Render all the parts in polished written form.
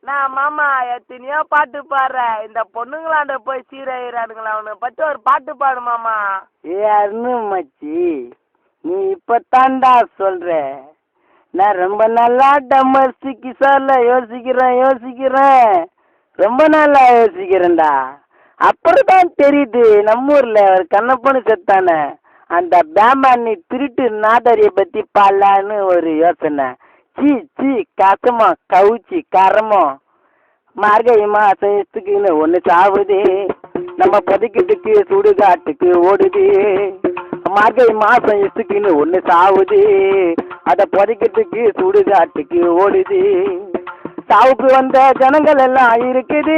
நான் மாமா எத்தனையோ பாட்டு பாடுறேன். இந்த பொண்ணுங்களாண்ட போய் சீராயிரானுங்களா? அவனை பற்றி ஒரு பாட்டு பாடு மாமா. அருணு மச்சி, நீ இப்பத்தாண்டா சொல்ற. நான் ரொம்ப நல்லா டமஸ்டிக்கு சொல்ல யோசிக்கிறேன். ரொம்ப நல்லா யோசிக்கிறேன்டா. அப்புறம் தான் தெரியுது நம்ம ஊர்ல ஒரு கண்ணப்பனு செத்தானே, அந்த பேமானி திருட்டு நாதாரிய பத்தி பாடலான்னு ஒரு யோசனை. சீ கசமோ கவுச்சி கரமோ. மார்கழி மாசம் இஷ்டுக்குன்னு ஒன்று சாவுது, நம்ம பதிக்கிறதுக்கு சுடுகாட்டுக்கு ஓடுது. மார்கழி மாசம் இஷ்டுக்குன்னு ஒன்று சாவுது, அதை புதைக்கிறதுக்கு சுடுகாட்டுக்கு ஓடுது. சாவுக்கு வந்த ஜனங்கள் எல்லாம் இருக்குது,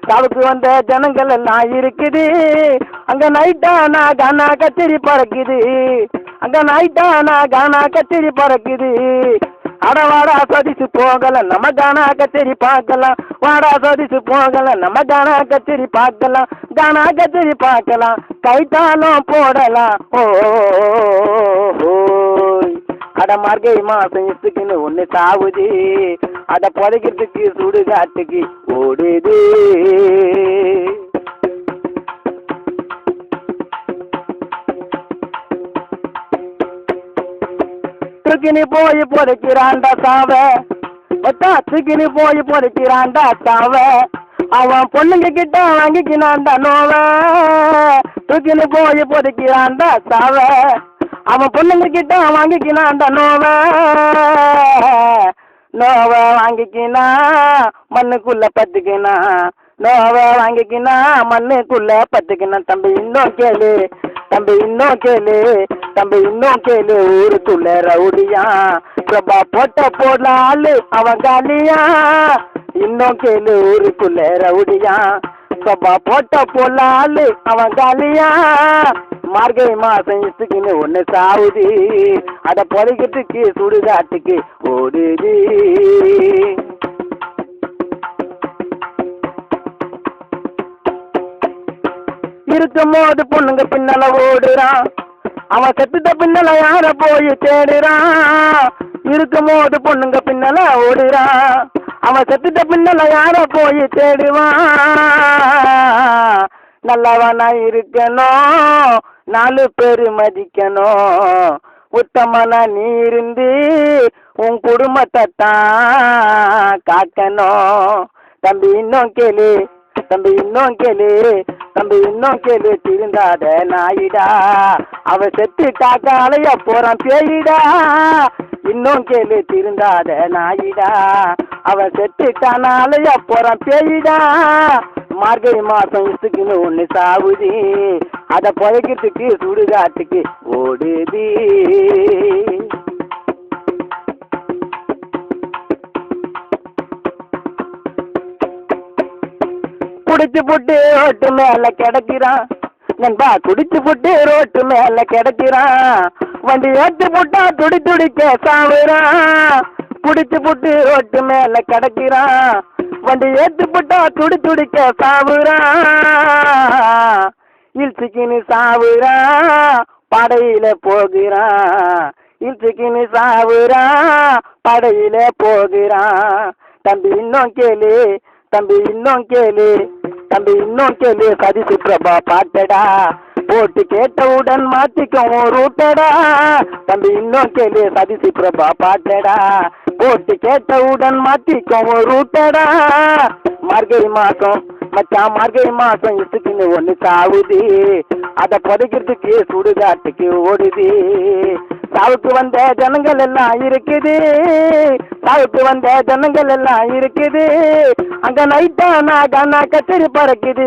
சாவுக்கு வந்த ஜனங்கள் எல்லாம் இருக்குது. அங்க நைட்டானா கானா கச்சேரி பறக்குது, அங்க நைட்டானா கானா கச்சேரி பறக்குது. அட வாடா சதிச்சு போகல நம்ம கானா கச்சேரி பார்க்கலாம், வாடா சதிச்சு போகல நம்ம கானா கச்சேரி பார்க்கலாம், கானா கச்சேரி பார்க்கலாம், கைத்தாலும் போடலாம். அட மார்கழி மாசம் இசுக்குன்னு ஒன்று சாவுது, அதை புதைக்கிறதுக்கு சுடுகாட்டுக்கு ஓடுது. தூக்கினி போய் புதைக்கிறான்டா சாவ, தூக்கினி போய் புதைக்கிறான்டா சாவ. அவன் பொண்ணுங்க கிட்ட வாங்கிக்கினான்டா நோவ, தூக்கினி போய் புதைக்கிறான்டா சாவ. அவன் பொண்ணுங்க கிட்ட வாங்கிக்கினான்டா நோவ வாங்கிக்கினா மண்ணுக்குள்ள பத்துக்கினா, நோவ வாங்கிக்கினா மண்ணுக்குள்ள பத்துக்கினா. தம்பி இன்னும் கேளு, தம்பி இன்னும் கேளு, தம்பி இன்னும் கேளு. ஊருக்குள்ள ரவுடியா பிரபா போட்ட போடலாளு அவன் காலியா. இன்னும் கேளு ஊருக்குள்ள ரவுடியா பிரபா போட்ட போடலாளு அவன் காலியா. மார்கழி மாசம் இசுக்குன்னு ஒன்று சாவுது, அதை புதைக்கிறதுக்கு சுடுகாட்டுக்கு ஓடுது. இருக்கும் போது பொண்ணுங்க பின்னால ஓடுறான், அவன் செத்துட்ட பின்னால யார போய் தேடுறான். இருக்கும் போது பொண்ணுங்க பின்னால ஓடுறான், அவன் செத்துட்ட பின்னால யார போய் தேடுவான். நல்லவனா இருக்கணும், 4 பேரு மதிக்கணும், உத்தமனா நீ இருந்து உன் குடும்பத்தை தான் காக்கணும். தம்பி இன்னும் கேளு, தம்பி இன்னும் கேளு, தம்பி இன்னும் கேளு. திருந்தாத நாயிடா அவ செத்துட்டாக்க அலைய போறான் பேயிடா. இன்னும் கேளு திருந்தாத நாயிடா அவ செத்துட்டான அலைய போறான் பேயிடா. மார்கழி மாசம் இசுக்குன்னு ஒன்று சாவுது, அதை புதைக்கிறதுக்கு சுடுகாட்டுக்கு ஓடுது. குடிச்சு புட்டு ரோட்டு மேல கிடக்கிறான் நண்பா, குடிச்சு புட்டு ரோட்டு மேல கிடக்கிறான். வண்டி ஏத்து புட்டா துடிக்க சாவுறான். குடிச்சு புட்டு ரோட்டு மேல கிடக்கிறான், வண்டி ஏத்து புட்டா துடிக்க சாவுறான். இல்சிக்கின்னு சாவுறான், படையில போகிறான். இல்சிக்கின்னு சாவுறான், படையில போகிறான். தம்பி இன்னும் கேளு, தம்பி இன்னும் கேளு, தம்பி இன்னும் கேளு. சதிசு பிரபா பாட்டடா போட்டு கேட்டவுடன் மாத்திக்கும் ரூட்டடா. தம்பி இன்னும் கேளு, சதிசு பிரபா பாட்டடா போட்டு கேட்டவுடன் மாத்திக்கும் ரூட்டடா. மார்கழி மாசம் மச்சான், மார்கழி மாசம் இசுக்குன்னு ஒன்று சாவுது, அதை புதைக்கிறதுக்கு சுடுகாட்டுக்கு ஓடுது. சாவுக்கு வந்த ஜனங்கள் எல்லாம் இருக்குது, சாவுக்கு வந்த ஜனங்கள் எல்லாம் இருக்குது. அங்க நைட்டானா கானா கச்சேரி பறக்குது,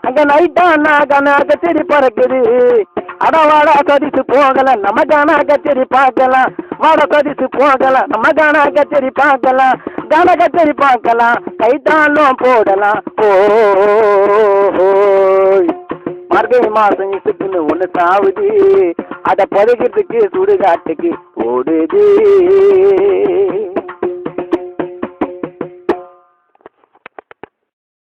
அங்க நைட்டானா கானா கச்சேரி பறக்குது. அட வாடா சதிச்சு போகல நம்ம கானா கச்சேரி பார்க்கலாம், வாடா சதிச்சு போகலாம் நம்ம கானா கச்சேரி பார்க்கலாம், கானா கச்சேரி பார்க்கலாம், கைத்தாலும் போடலாம். மார்கழி மாசம் இசுக்குன்னு ஒன்று சாவுது, அதை புதைக்கிறதுக்கு சுடுகாட்டுக்கு ஓடுது.